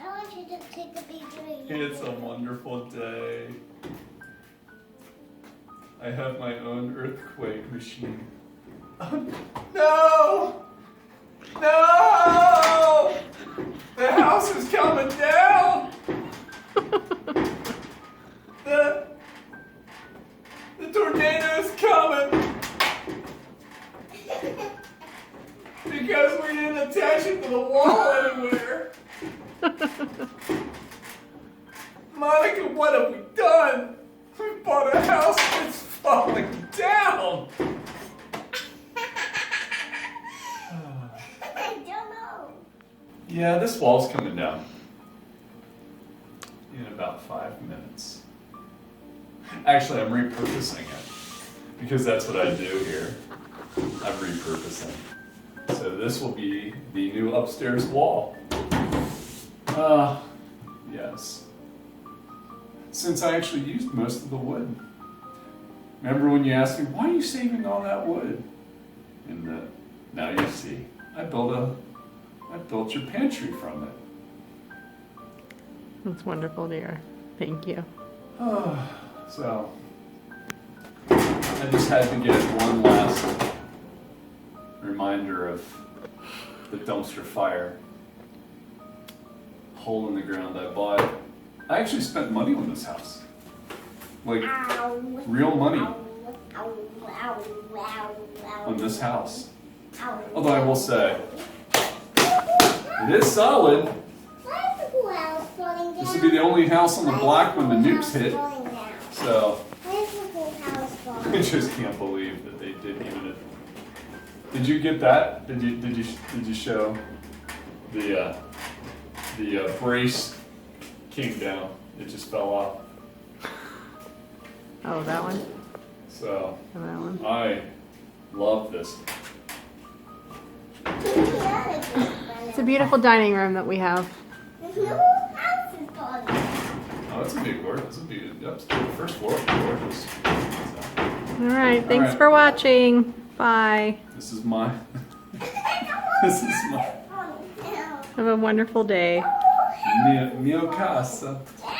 I want you to take a picture. It's a wonderful day. I have my own earthquake machine. Oh, no! No! The house is coming down! The tornado's coming! Because we didn't attach it to the wall anywhere. Monica, what have we done? We bought a house that's falling down. I don't know. Yeah, this wall's coming down in about 5 minutes. Actually, I'm repurposing it because that's what I do here. I'm repurposing. So this will be the new upstairs wall. Yes. Since I actually used most of the wood. Remember when you asked me, why are you saving all that wood? And now you see, I built your pantry from it. That's wonderful, dear. Thank you. So, I just had to get one last reminder of the dumpster fire hole in the ground I bought. I actually spent money on this house. Like, real money on this house. Although I will say, it is solid. This would be the only house on the block when the nukes hit. So, I just can't believe that they did imminent. Did you get that? Did you show the brace came down? It just fell off. Oh, that one? So, Oh, that one. I love this. It's a beautiful dining room that we have. Oh, it's a big work. It's a big upstairs. The first floor is gorgeous. So, All right. Thanks right. for watching. Bye. this is my. This is my. Have a wonderful day. Mio casa.